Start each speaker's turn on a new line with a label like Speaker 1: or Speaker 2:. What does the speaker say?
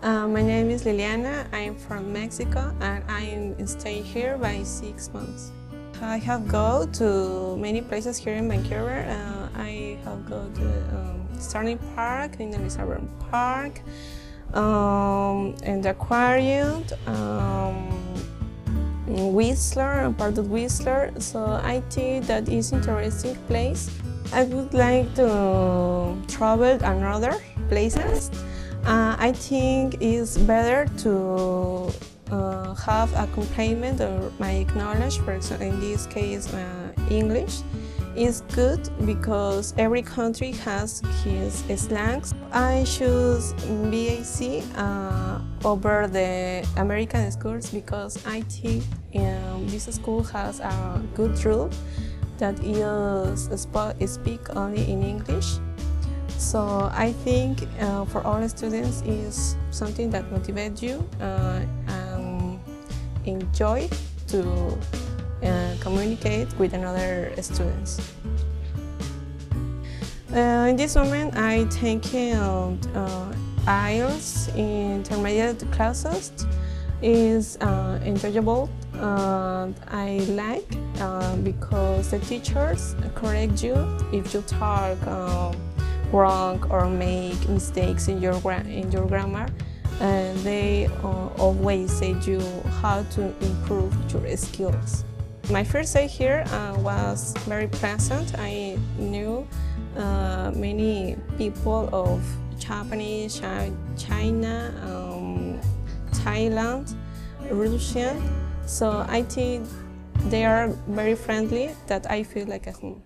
Speaker 1: My name is Liliana. I'm from Mexico and I'm staying here by 6 months. I have gone to many places here in Vancouver. I have gone to Starling Park, in Elizabeth Park, and the aquarium, Whistler, part of Whistler. So I think that is interesting place. I would like to travel another places. I think it's better to have a complement or my knowledge, for example, in this case English, is good because every country has his slangs. I choose BAC over the American schools because I think this school has a good rule that is speak only in English. So I think for all students is something that motivates you and enjoy to communicate with another students. In this moment, I taking IELTS intermediate classes. Is enjoyable. I like because the teachers correct you if you talk wrong or make mistakes in your grammar, and they always say you how to improve your skills. My first day here was very pleasant. I knew many people of Japanese, China, Thailand, Russia. So I think they are very friendly, that I feel like at home.